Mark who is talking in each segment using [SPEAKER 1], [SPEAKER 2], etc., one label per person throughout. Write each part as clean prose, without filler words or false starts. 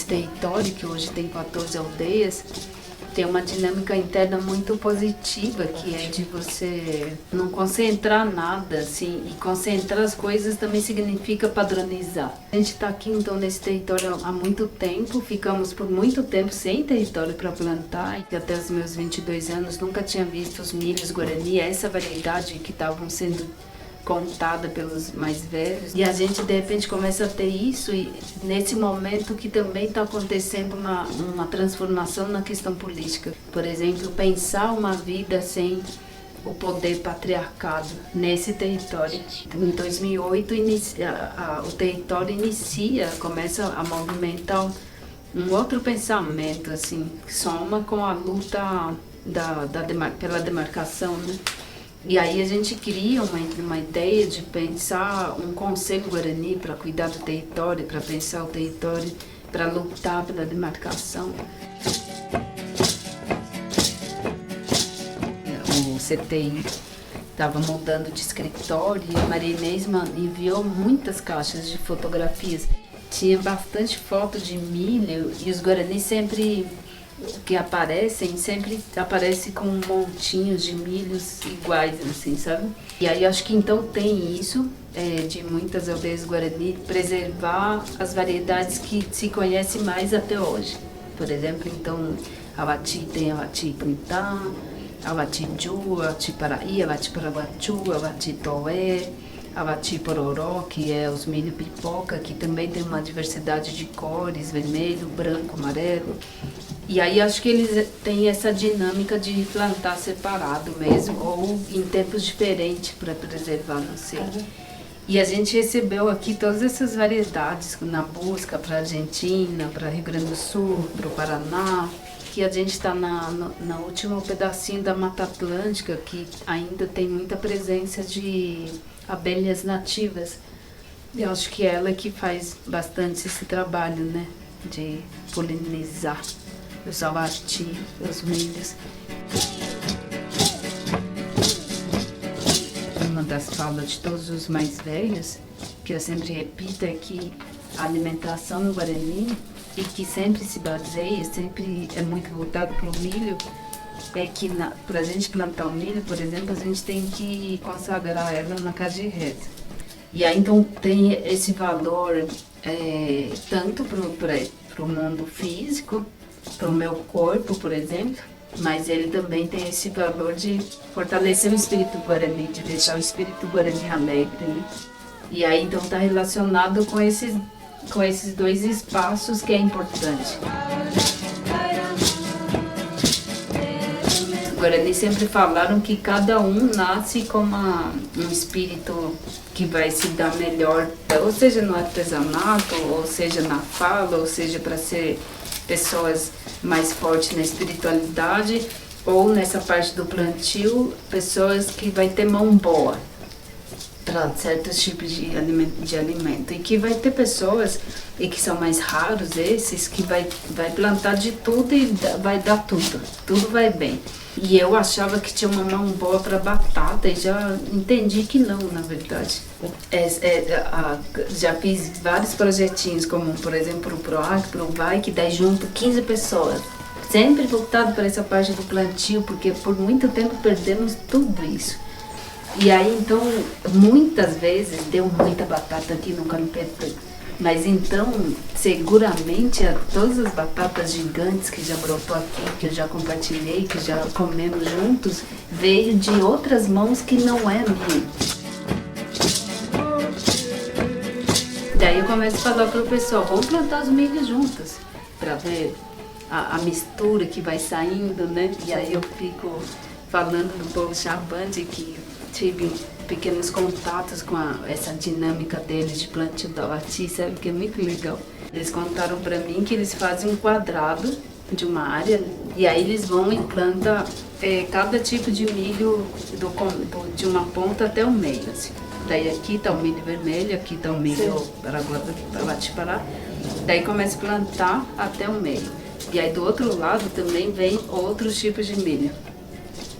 [SPEAKER 1] nesse território, que hoje tem 14 aldeias, tem uma dinâmica interna muito positiva, que é de você não concentrar nada, assim, e concentrar as coisas também significa padronizar. A gente está aqui, então, nesse território há muito tempo, ficamos por muito tempo sem território para plantar, e até os meus 22 anos nunca tinha visto os milhos guarani, essa variedade que estavam sendo contada pelos mais velhos, e a gente de repente começa a ter isso, e nesse momento que também está acontecendo uma transformação na questão política. Por exemplo, pensar uma vida sem o poder patriarcado nesse território. Em 2008 o território começa a movimentar um outro pensamento, assim, que soma com a luta pela demarcação, né? E aí a gente cria uma ideia de pensar um conselho guarani para cuidar do território, para pensar o território, para lutar pela demarcação. O CTI estava mudando de escritório e a Maria Inês enviou muitas caixas de fotografias. Tinha bastante foto de milho e os guaranis sempre aparece com montinhos de milhos iguais, assim, sabe? E aí acho que então tem isso, de muitas aldeias guarani, preservar as variedades que se conhece mais até hoje. Por exemplo, então, Awati tem Awati Puntá, Awati Ju, Awati Paraí, Awati Paraguaçu, Awati Toé, Awati Pororó, que é os milho pipoca, que também tem uma diversidade de cores, vermelho, branco, amarelo. E aí acho que eles têm essa dinâmica de plantar separado mesmo, ou em tempos diferentes para preservar, não sei. E a gente recebeu aqui todas essas variedades na busca para a Argentina, para Rio Grande do Sul, para o Paraná, que a gente está na último pedacinho da Mata Atlântica, que ainda tem muita presença de abelhas nativas. Eu acho que ela que faz bastante esse trabalho, né, de polinizar os awati, os milhos. Uma das falas de todos os mais velhos, que eu sempre repito, é que a alimentação no Guarani, e que sempre se baseia, sempre é muito voltado para o milho, é que para a gente plantar o milho, por exemplo, a gente tem que consagrar ela na casa de reza. E aí então tem esse valor tanto para o mundo físico, para o meu corpo, por exemplo, mas ele também tem esse valor de fortalecer o espírito guarani, de deixar o espírito guarani alegre, né? E aí então está relacionado com esses dois espaços que é importante. Os guarani sempre falaram que cada um nasce com um espírito que vai se dar melhor, ou seja no artesanato, ou seja na fala, ou seja para ser pessoas mais fortes na espiritualidade, ou nessa parte do plantio, pessoas que vai ter mão boa para certos tipos de alimento. E que vai ter pessoas, e que são mais raros esses, que vai plantar de tudo e vai dar tudo vai bem. E eu achava que tinha uma mão boa para batata e já entendi que não, na verdade. Já fiz vários projetinhos, como por exemplo o PROAC, PROVAI, que dá junto 15 pessoas. Sempre voltado para essa parte do plantio, porque por muito tempo perdemos tudo isso. E aí então, muitas vezes deu muita batata aqui no Campetã. Mas então, seguramente, todas as batatas gigantes que já brotou aqui, que eu já compartilhei, que já comemos juntos, veio de outras mãos que não é minha. Daí eu começo a falar para o pessoal, vamos plantar os milhos juntos, para ver a mistura que vai saindo, né? E aí eu fico falando do povo Chavante, que tive pequenos contatos com essa dinâmica deles de plantio da awati, sabe, que é muito legal. Eles contaram para mim que eles fazem um quadrado de uma área e aí eles vão e plantam cada tipo de milho de uma ponta até o meio, assim. Daí aqui tá o milho vermelho, aqui tá o milho Awati-Pará. Daí começa a plantar até o meio. E aí do outro lado também vem outros tipos de milho.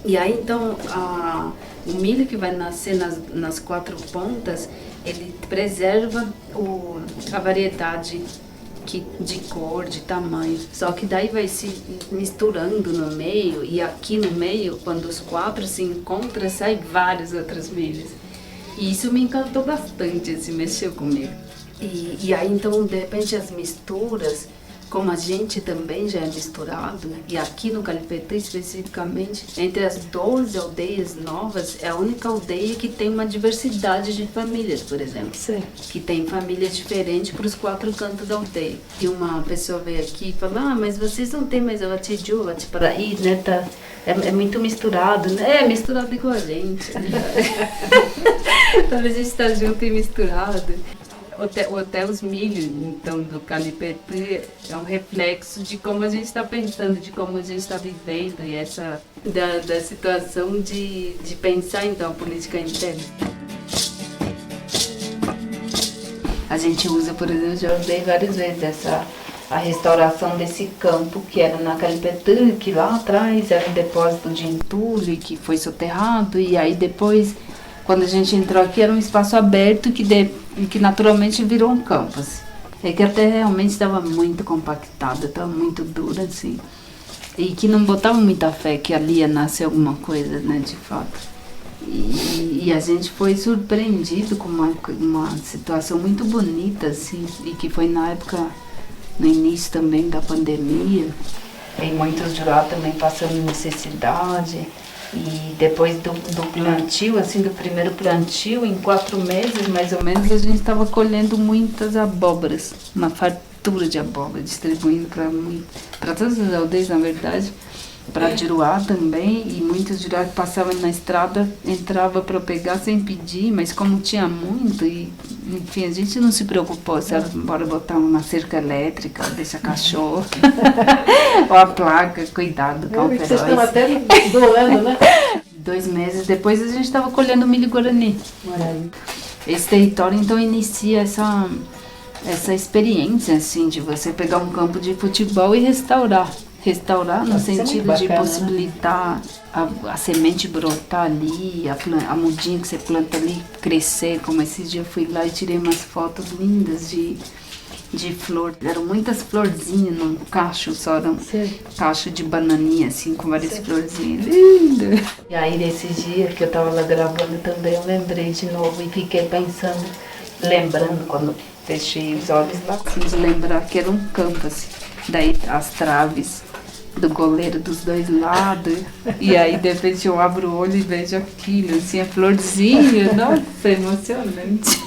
[SPEAKER 1] E aí então o milho que vai nascer nas quatro pontas, ele preserva a variedade de cor, de tamanho. Só que daí vai se misturando no meio, e aqui no meio, quando os 4 se encontram, sai várias outras milhas. E isso me encantou bastante, assim, mexeu comigo. E aí, então, de repente, as misturas, como a gente também já é misturado, e aqui no Calipetê especificamente, entre as 12 aldeias novas, é a única aldeia que tem uma diversidade de famílias, por exemplo.
[SPEAKER 2] Sim.
[SPEAKER 1] Que tem famílias diferentes para os 4 cantos da aldeia. E uma pessoa veio aqui e falou, mas vocês não tem mais o Atiju, o Atiparaí, né? Tá, é muito misturado, né? É misturado igual a gente. Então a gente está junto e misturado. Até os milhos, então, do Calipetê é um reflexo de como a gente está pensando, de como a gente está vivendo, e essa da situação de pensar, então, a política interna. A gente usa, por exemplo, já usei várias vezes a restauração desse campo que era na Calipetê, que lá atrás era um depósito de entulho que foi soterrado, e aí depois, quando a gente entrou aqui, era um espaço aberto que naturalmente virou um campus. É que até realmente estava muito compactada, estava muito dura, assim. E que não botava muita fé que ali ia nascer alguma coisa, né, de fato. E a gente foi surpreendido com uma situação muito bonita, assim, e que foi na época, no início também da pandemia. E muitos de lá também passando necessidade. E depois do plantio, assim, do primeiro plantio, em 4 meses, mais ou menos, a gente estava colhendo muitas abóboras, uma fartura de abóbora, distribuindo para todas as aldeias, na verdade, para Juruá também, e muitos Juruá que passavam na estrada, entrava para pegar sem pedir, mas como tinha muito, e enfim, a gente não se preocupou, se era bora botar uma cerca elétrica, deixa cachorro, ou a placa, cuidado,
[SPEAKER 2] Vocês estão até doando, né?
[SPEAKER 1] 2 meses depois a gente estava colhendo milho guarani. Esse território então inicia essa experiência, assim, de você pegar um campo de futebol e restaurar no sentido
[SPEAKER 2] bacana,
[SPEAKER 1] de possibilitar a semente brotar ali, a mudinha que você planta ali crescer, como esses dias eu fui lá e tirei umas fotos lindas de flor. Eram muitas florzinhas num cacho só, era um cacho de bananinha, assim, com várias florzinhas. Lindo! E aí, nesse dia que eu tava lá gravando também, eu lembrei de novo e fiquei pensando, lembrando, quando fechei os olhos lá, assim, de lembrar que era um campo, assim. Daí, as traves do goleiro dos 2 lados, e aí de repente eu abro o olho e vejo aquilo, assim, a florzinha, nossa, emocionante.